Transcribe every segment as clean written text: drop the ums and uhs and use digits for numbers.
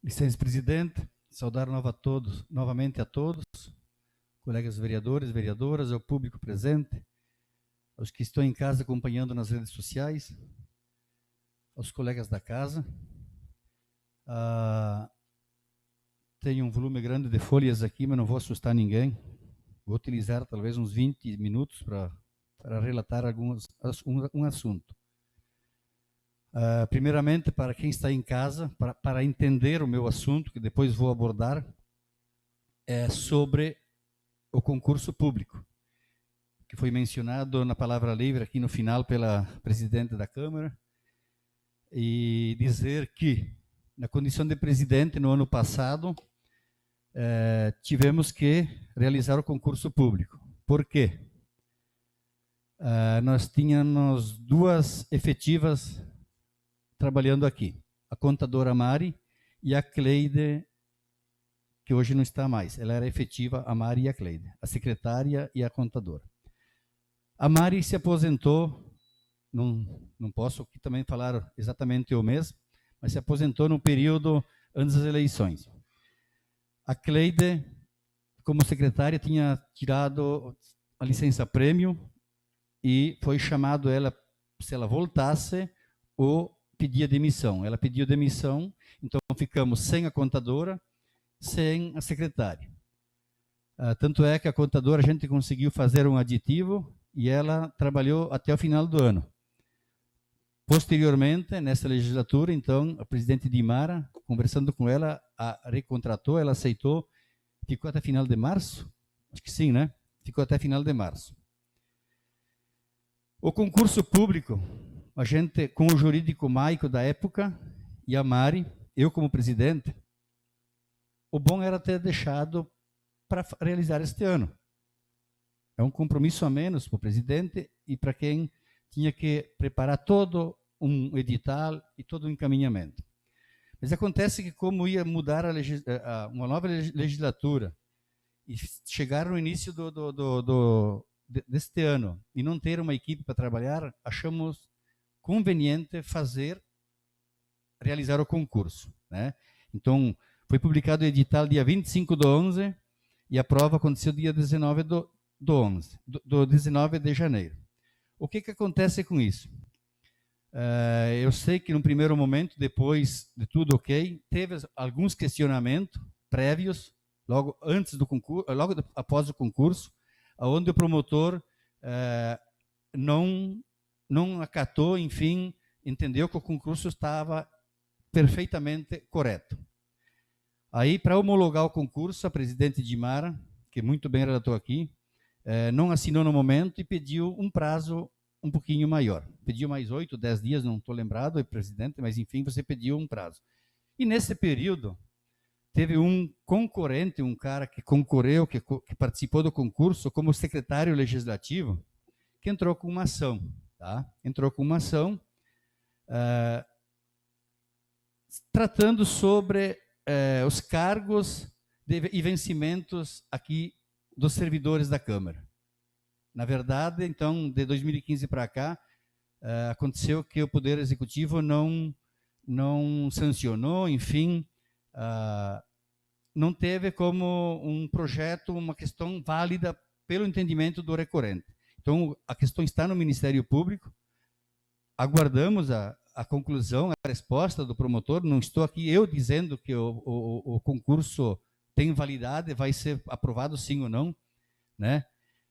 Licença, presidente, saudar novamente a todos, colegas vereadores, vereadoras, ao público presente, aos que estão em casa acompanhando nas redes sociais, aos colegas da casa. Tenho um volume grande de folhas aqui, mas não vou assustar ninguém. Vou utilizar talvez uns 20 minutos para relatar um assunto. Primeiramente, para quem está em casa, para entender o meu assunto, que depois vou abordar, é sobre o concurso público, que foi mencionado na palavra livre aqui no final pela presidente da Câmara, e dizer que, na condição de presidente, no ano passado, tivemos que realizar o concurso público. Por quê? Nós tínhamos duas efetivas trabalhando aqui, a contadora Mari e a Cleide, que hoje não está mais. Ela era efetiva, a Mari e a Cleide, a secretária e a contadora. A Mari se aposentou, não posso aqui também falar exatamente o mês, mas se aposentou no período antes das eleições. A Cleide, como secretária, tinha tirado a licença-prêmio e foi chamado ela, se ela voltasse, ou pedia demissão. Ela pediu demissão, então ficamos sem a contadora, sem a secretária. Tanto é que a contadora a gente conseguiu fazer um aditivo e ela trabalhou até o final do ano. Posteriormente, nessa legislatura, então, a presidente Dimara, conversando com ela, a recontratou, ela aceitou, ficou até final de março? Acho que sim, né? Ficou até final de março. O concurso público, a gente, com o jurídico Maico da época, e a Mari, eu como presidente, o bom era ter deixado para realizar este ano. É um compromisso a menos para o presidente e para quem tinha que preparar todo um edital e todo um encaminhamento. Mas acontece que, como ia mudar uma nova legislatura e chegar no início deste ano e não ter uma equipe para trabalhar, achamos conveniente realizar o concurso, né? Então, foi publicado o edital dia 25/11 e a prova aconteceu dia 19 de janeiro. O que acontece com isso? Eu sei que no primeiro momento, depois de tudo ok, teve alguns questionamentos prévios, logo antes do concurso, logo após o concurso, onde o promotor não acatou, enfim, entendeu que o concurso estava perfeitamente correto. Aí, para homologar o concurso, a presidente Dimara, que muito bem relatou aqui, não assinou no momento e pediu um prazo um pouquinho maior. Pediu mais 8, 10 dias, não estou lembrado, presidente, mas enfim, você pediu um prazo. E nesse período, teve um concorrente, um cara que concorreu, que participou do concurso como secretário legislativo, que entrou com uma ação. Tá? Entrou com uma ação tratando sobre os cargos e vencimentos aqui dos servidores da Câmara. Na verdade, então, de 2015 para cá, aconteceu que o Poder Executivo não sancionou, enfim, não teve como um projeto, uma questão válida pelo entendimento do recorrente. Então, a questão está no Ministério Público, aguardamos a conclusão, a resposta do promotor. Não estou aqui eu dizendo que o concurso tem validade, vai ser aprovado sim ou não, né?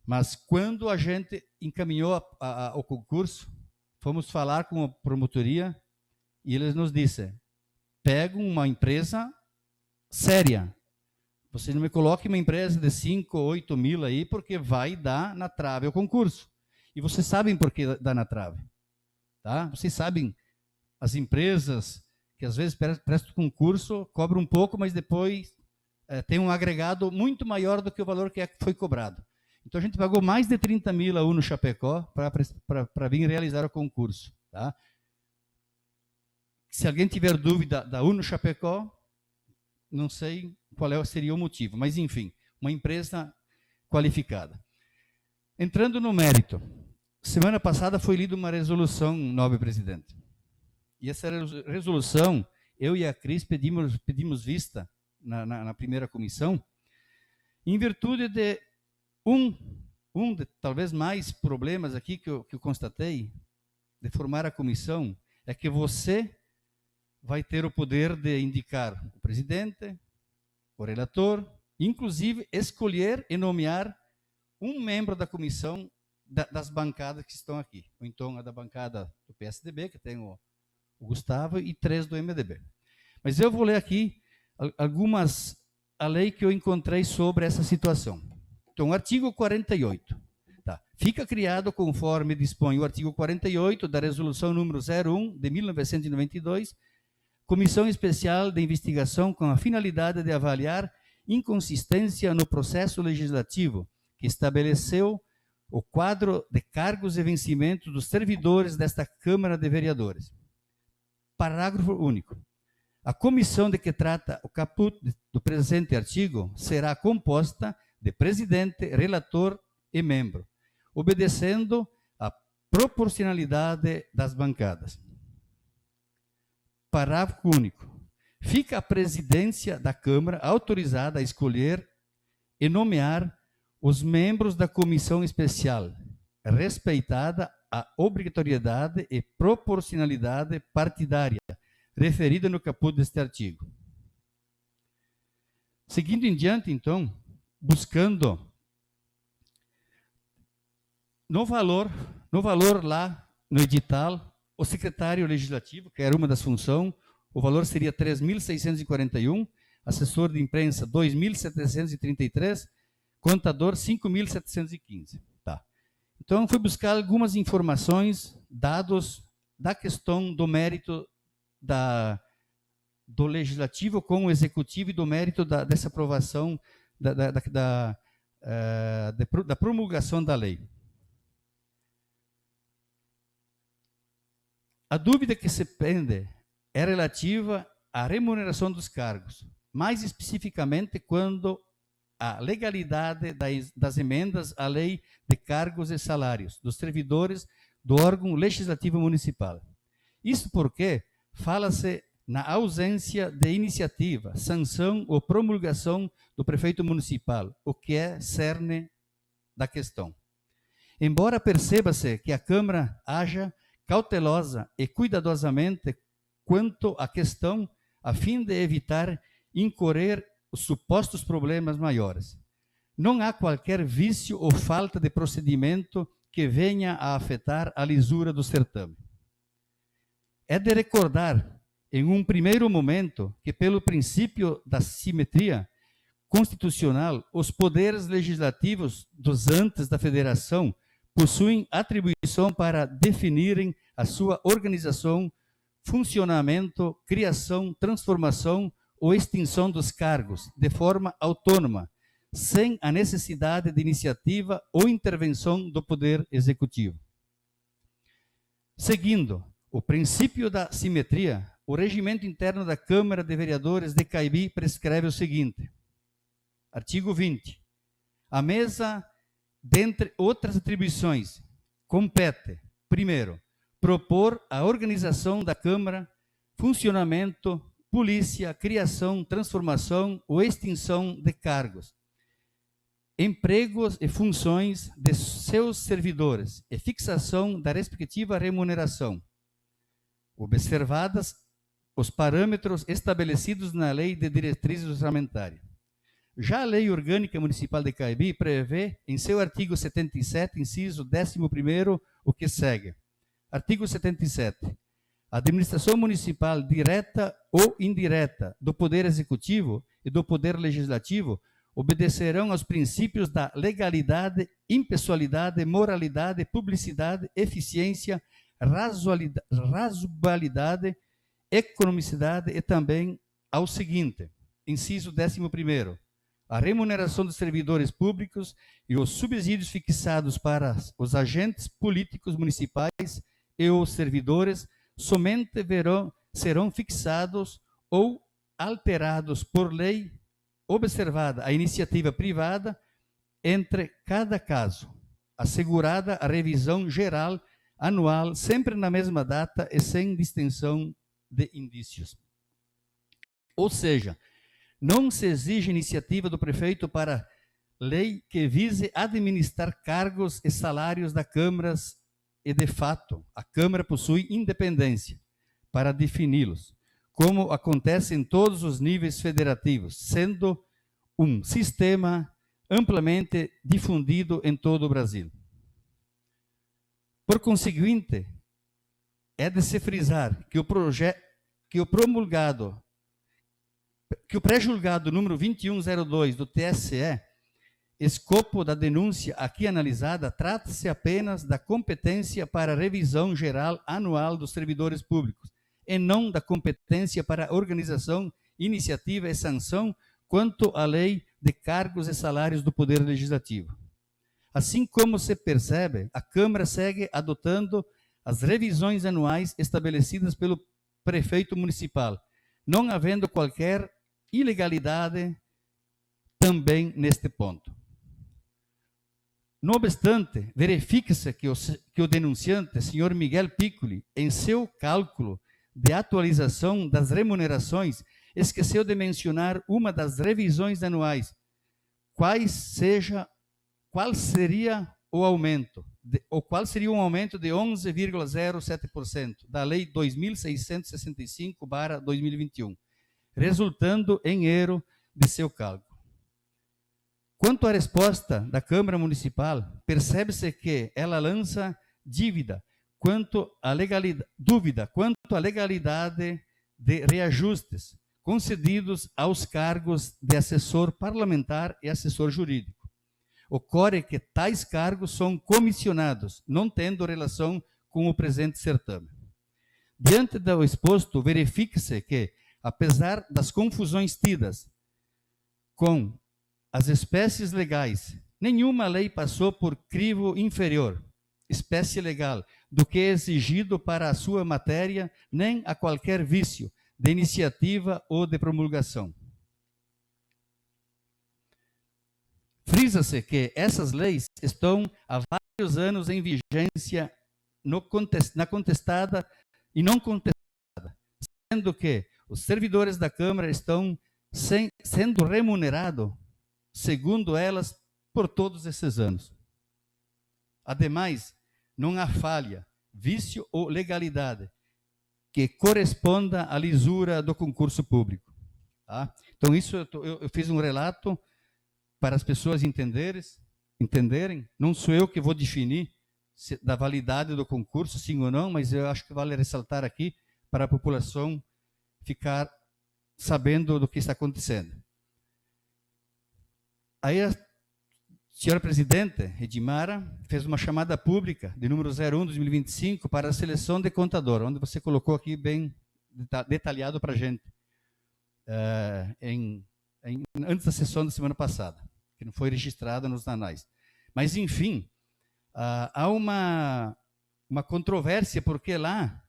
Mas quando a gente encaminhou o concurso, fomos falar com a promotoria e eles nos disseram: pega uma empresa séria. Você não me coloque uma empresa de 5 ou 8 mil aí, porque vai dar na trave o concurso. E vocês sabem por que dá na trave. Tá? Vocês sabem, as empresas que às vezes prestam concurso, cobram um pouco, mas depois tem um agregado muito maior do que o valor que foi cobrado. Então a gente pagou mais de 30 mil a Uno Chapecó para vir realizar o concurso. Tá? Se alguém tiver dúvida da Uno Chapecó, não sei qual seria o motivo, mas enfim, uma empresa qualificada. Entrando no mérito, semana passada foi lida uma resolução, nobre presidente. E essa resolução eu e a Cris pedimos vista na primeira comissão, em virtude de de talvez mais problemas aqui que eu constatei de formar a comissão, é que você vai ter o poder de indicar o presidente, o relator, inclusive escolher e nomear um membro da comissão das bancadas que estão aqui. Ou então a da bancada do PSDB, que tem o Gustavo, e 3 do MDB. Mas eu vou ler aqui a lei que eu encontrei sobre essa situação. Então, artigo 48. Tá. Fica criado, conforme dispõe o artigo 48 da Resolução número 01 de 1992, Comissão Especial de Investigação com a finalidade de avaliar inconsistência no processo legislativo, que estabeleceu o quadro de cargos e vencimentos dos servidores desta Câmara de Vereadores. Parágrafo único. A comissão de que trata o caput do presente artigo será composta de presidente, relator e membro, obedecendo à proporcionalidade das bancadas. Parágrafo único. Fica a presidência da Câmara autorizada a escolher e nomear os membros da comissão especial, respeitada a obrigatoriedade e proporcionalidade partidária, referida no caput deste artigo. Seguindo em diante, então, buscando no valor lá no edital, o secretário legislativo, que era uma das funções, o valor seria 3.641, assessor de imprensa 2.733, contador 5.715. Tá. Então, fui buscar algumas informações, dados da questão do mérito do legislativo com o executivo e do mérito dessa aprovação da promulgação da lei. A dúvida que se pende é relativa à remuneração dos cargos, mais especificamente quando a legalidade das emendas à lei de cargos e salários dos servidores do órgão legislativo municipal. Isso porque fala-se na ausência de iniciativa, sanção ou promulgação do prefeito municipal, o que é cerne da questão. Embora perceba-se que a Câmara haja cautelosa e cuidadosamente quanto à questão, a fim de evitar incorrer os supostos problemas maiores. Não há qualquer vício ou falta de procedimento que venha a afetar a lisura do certame. É de recordar, em um primeiro momento, que pelo princípio da simetria constitucional, os poderes legislativos dos entes da federação possuem atribuição para definirem a sua organização, funcionamento, criação, transformação ou extinção dos cargos de forma autônoma, sem a necessidade de iniciativa ou intervenção do Poder Executivo. Seguindo o princípio da simetria, o regimento interno da Câmara de Vereadores de Caibi prescreve o seguinte: artigo 20. A mesa, dentre outras atribuições, compete, primeiro, propor a organização da Câmara, funcionamento, polícia, criação, transformação ou extinção de cargos, empregos e funções de seus servidores e fixação da respectiva remuneração, observadas os parâmetros estabelecidos na Lei de Diretrizes Orçamentárias. Já a Lei Orgânica Municipal de Caibi prevê, em seu artigo 77, inciso 11º, o que segue. Artigo 77. A administração municipal direta ou indireta do Poder Executivo e do Poder Legislativo obedecerão aos princípios da legalidade, impessoalidade, moralidade, publicidade, eficiência, razoabilidade, economicidade e também ao seguinte, inciso 11º, a remuneração dos servidores públicos e os subsídios fixados para os agentes políticos municipais e os servidores somente serão fixados ou alterados por lei, observada a iniciativa privada, entre cada caso, assegurada a revisão geral anual, sempre na mesma data e sem distinção de indícios. Ou seja, não se exige iniciativa do prefeito para lei que vise administrar cargos e salários da Câmara e, de fato, a Câmara possui independência para defini-los, como acontece em todos os níveis federativos, sendo um sistema amplamente difundido em todo o Brasil. Por conseguinte, é de se frisar que o pré-julgado número 2102 do TSE, escopo da denúncia aqui analisada, trata-se apenas da competência para revisão geral anual dos servidores públicos, e não da competência para organização, iniciativa e sanção quanto à lei de cargos e salários do Poder Legislativo. Assim como se percebe, a Câmara segue adotando as revisões anuais estabelecidas pelo prefeito municipal, não havendo qualquer ilegalidade também neste ponto. No obstante, verifica-se que o denunciante, senhor Miguel Piccoli, em seu cálculo de atualização das remunerações, esqueceu de mencionar uma das revisões anuais, qual seria o aumento, qual seria um aumento de 11,07% da Lei 2.665/2021, resultando em erro de seu cálculo. Quanto à resposta da Câmara Municipal, percebe-se que ela lança dúvida quanto à legalidade de reajustes concedidos aos cargos de assessor parlamentar e assessor jurídico. Ocorre que tais cargos são comissionados, não tendo relação com o presente certame. Diante do exposto, verifica-se que, apesar das confusões tidas com as espécies legais, nenhuma lei passou por crivo inferior, espécie legal, do que é exigido para a sua matéria, nem a qualquer vício de iniciativa ou de promulgação. Frisa-se que essas leis estão há vários anos em vigência na contestada e não contestada, sendo que os servidores da Câmara estão sendo remunerados, segundo elas, por todos esses anos. Ademais, não há falha, vício ou legalidade que corresponda à lisura do concurso público. Tá? Então, isso eu fiz um relato para as pessoas entenderem. Não sou eu que vou definir da validade do concurso, sim ou não, mas eu acho que vale ressaltar aqui para a população ficar sabendo do que está acontecendo. Aí a senhora presidente, Edmara, fez uma chamada pública de número 01/2025 para a seleção de contador, onde você colocou aqui bem detalhado para a gente, antes da sessão da semana passada, que não foi registrada nos anais. Mas, enfim, há uma controvérsia, porque lá,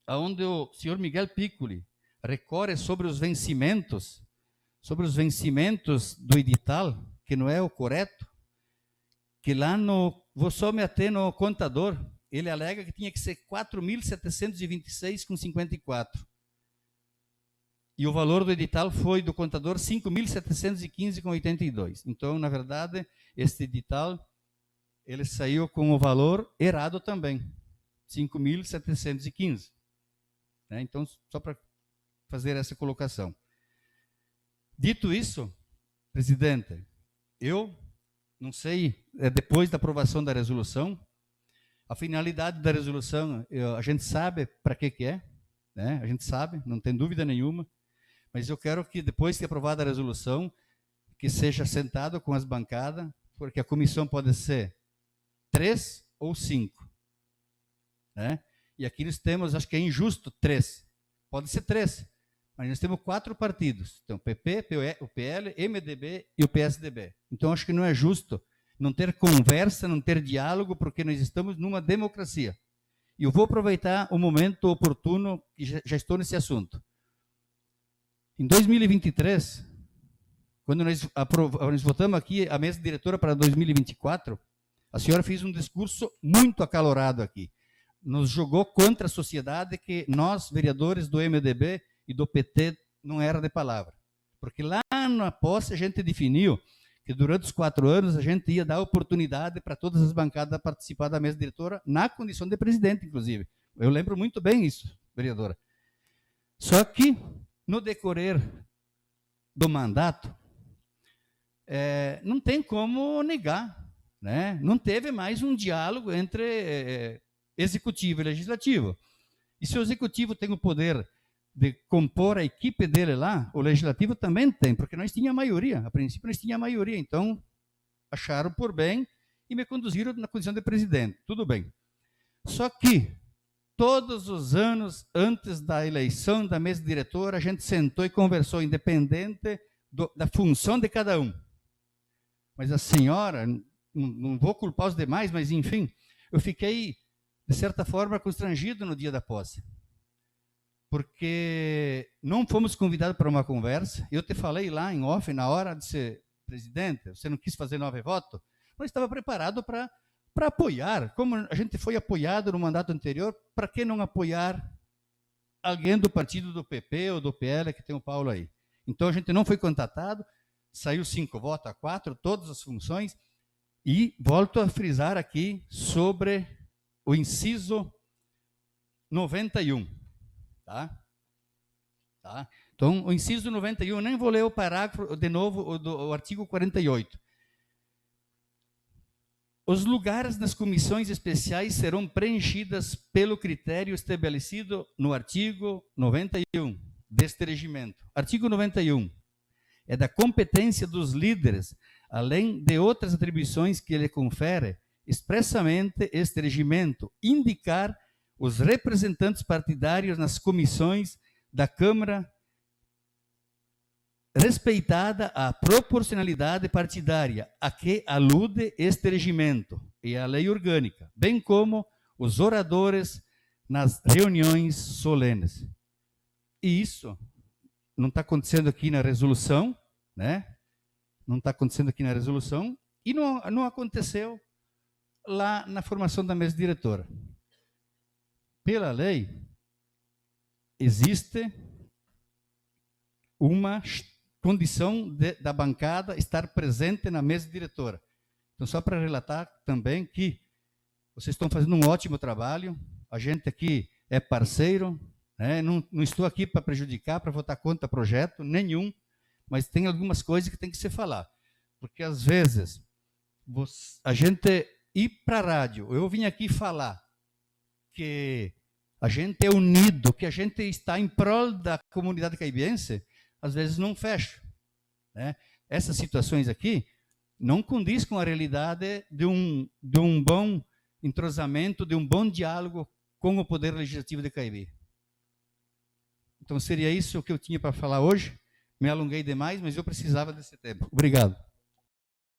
onde o senhor Miguel Piccoli recorre sobre os vencimentos do edital, que não é o correto, que lá vou só me ater no contador, ele alega que tinha que ser 4.726,54. E o valor do edital foi do contador 5.715,82. Então, na verdade, este edital, ele saiu com o valor errado também, 5.715. Né? Então, só para fazer essa colocação. Dito isso, presidente, eu não sei, depois da aprovação da resolução, a finalidade da resolução, a gente sabe para que é, né? A gente sabe, não tem dúvida nenhuma, mas eu quero que depois de aprovada a resolução, que seja sentado com as bancadas, porque a comissão pode ser 3 ou 5. Né? E aqui nós temos, acho que é injusto, 3. Pode ser 3. Mas nós temos 4 partidos. Então, PP, o PL, MDB e o PSDB. Então, acho que não é justo não ter conversa, não ter diálogo, porque nós estamos numa democracia. E eu vou aproveitar o momento oportuno, que já estou nesse assunto. Em 2023, quando nós votamos aqui a mesa diretora para 2024, a senhora fez um discurso muito acalorado aqui. Nos jogou contra a sociedade que nós, vereadores do MDB e do PT, não era de palavra. Porque lá na posse a gente definiu que durante os 4 anos a gente ia dar oportunidade para todas as bancadas participar da mesa diretora, na condição de presidente, inclusive. Eu lembro muito bem isso, vereadora. Só que, no decorrer do mandato, não tem como negar, né? Não teve mais um diálogo entre executivo e legislativo. E se o executivo tem o poder de compor a equipe dele lá, o legislativo também tem, porque nós tínhamos maioria, a princípio nós tínhamos maioria, então acharam por bem e me conduziram na condição de presidente, tudo bem. Só que, todos os anos, antes da eleição da mesa diretora, a gente sentou e conversou, independente da função de cada um. Mas a senhora, não vou culpar os demais, mas enfim, eu fiquei, de certa forma, constrangido no dia da posse. Porque não fomos convidados para uma conversa. Eu te falei lá em off, na hora de ser presidente, você não quis fazer 9 votos, mas estava preparado para apoiar. Como a gente foi apoiado no mandato anterior, para que não apoiar alguém do partido do PP ou do PL, que tem o Paulo aí? Então a gente não foi contatado, saiu 5 votos a 4, todas as funções, e volto a frisar aqui sobre o inciso 91. Tá? Então, o inciso 91, nem vou ler o parágrafo de novo, o artigo 48. Os lugares nas comissões especiais serão preenchidas pelo critério estabelecido no artigo 91 deste regimento. Artigo 91. É da competência dos líderes, além de outras atribuições que lhe confere expressamente este regimento, indicar os representantes partidários nas comissões da Câmara, respeitada a proporcionalidade partidária a que alude este regimento e a lei orgânica, bem como os oradores nas reuniões solenes. E isso não está acontecendo aqui na resolução, né? Não está acontecendo aqui na resolução e não aconteceu lá na formação da mesa diretora. Pela lei, existe uma condição da bancada estar presente na mesa diretora. Então, só para relatar também que vocês estão fazendo um ótimo trabalho, a gente aqui é parceiro, né? Não estou aqui para prejudicar, para votar contra projeto nenhum, mas tem algumas coisas que tem que se falar. Porque, às vezes, a gente ir para a rádio, eu vim aqui falar que a gente é unido, que a gente está em prol da comunidade caibiense, às vezes não fecha, né? Essas situações aqui não condiz com a realidade de um bom entrosamento, de um bom diálogo com o Poder Legislativo de Caibi. Então, seria isso que eu tinha para falar hoje. Me alonguei demais, mas eu precisava desse tempo. Obrigado.